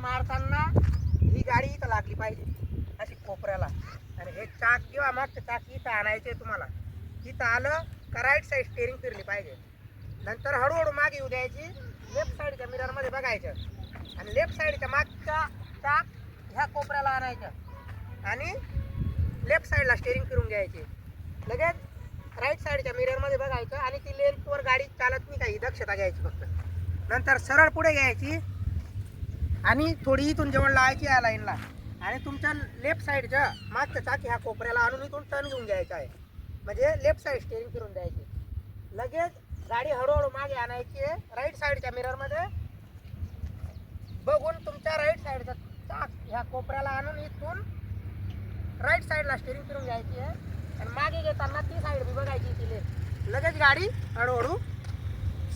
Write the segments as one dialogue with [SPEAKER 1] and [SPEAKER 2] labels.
[SPEAKER 1] मारताना ही गाडी इथं लागली पाहिजे अशी कोपऱ्याला, आणि हे चाक किंवा मागचं चाक इथं आणायचे तुम्हाला. इथं आलं का राईट साईड स्टेअरिंग फिरली पाहिजे. नंतर हळूहळू मागे येऊ द्यायची, लेफ्ट साईडच्या मिररमध्ये बघायचं आणि लेफ्ट साईडच्या मागच्या चाक ह्या कोपऱ्याला आणायचं आणि लेफ्ट साईडला स्टेअरिंग फिरून घ्यायची. लगेच राईट साईडच्या मिररमध्ये बघायचं आणि ती लेनवर गाडी चालत नाही काही दक्षता घ्यायची फक्त. नंतर सरळ पुढे घ्यायची आणि थोडी इथून जेवण लावायची या लाईनला आणि तुमच्या लेफ्ट साईडच्या मागच्या चाकी ह्या कोपऱ्याला आणून इथून टर्न घेऊन घ्यायचा आहे, म्हणजे लेफ्ट साईड स्टेअरिंग फिरून द्यायची. लगेच गाडी हळूहळू मागे आणायची आहे, राईट साईडच्या मिररमध्ये बघून तुमच्या राईट साईडचा चाक ह्या कोपऱ्याला आणून इथून राईट साईडला स्टेअरिंग फिरून घ्यायची आहे आणि मागे घेताना ती साईड बी बघायची ती लेन. लगेच गाडी हळूहळू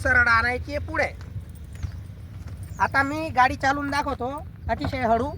[SPEAKER 1] सरळ आणायची आहे पुढे. आता मी गाडी चालवून दाखवतो अतिशय हळू.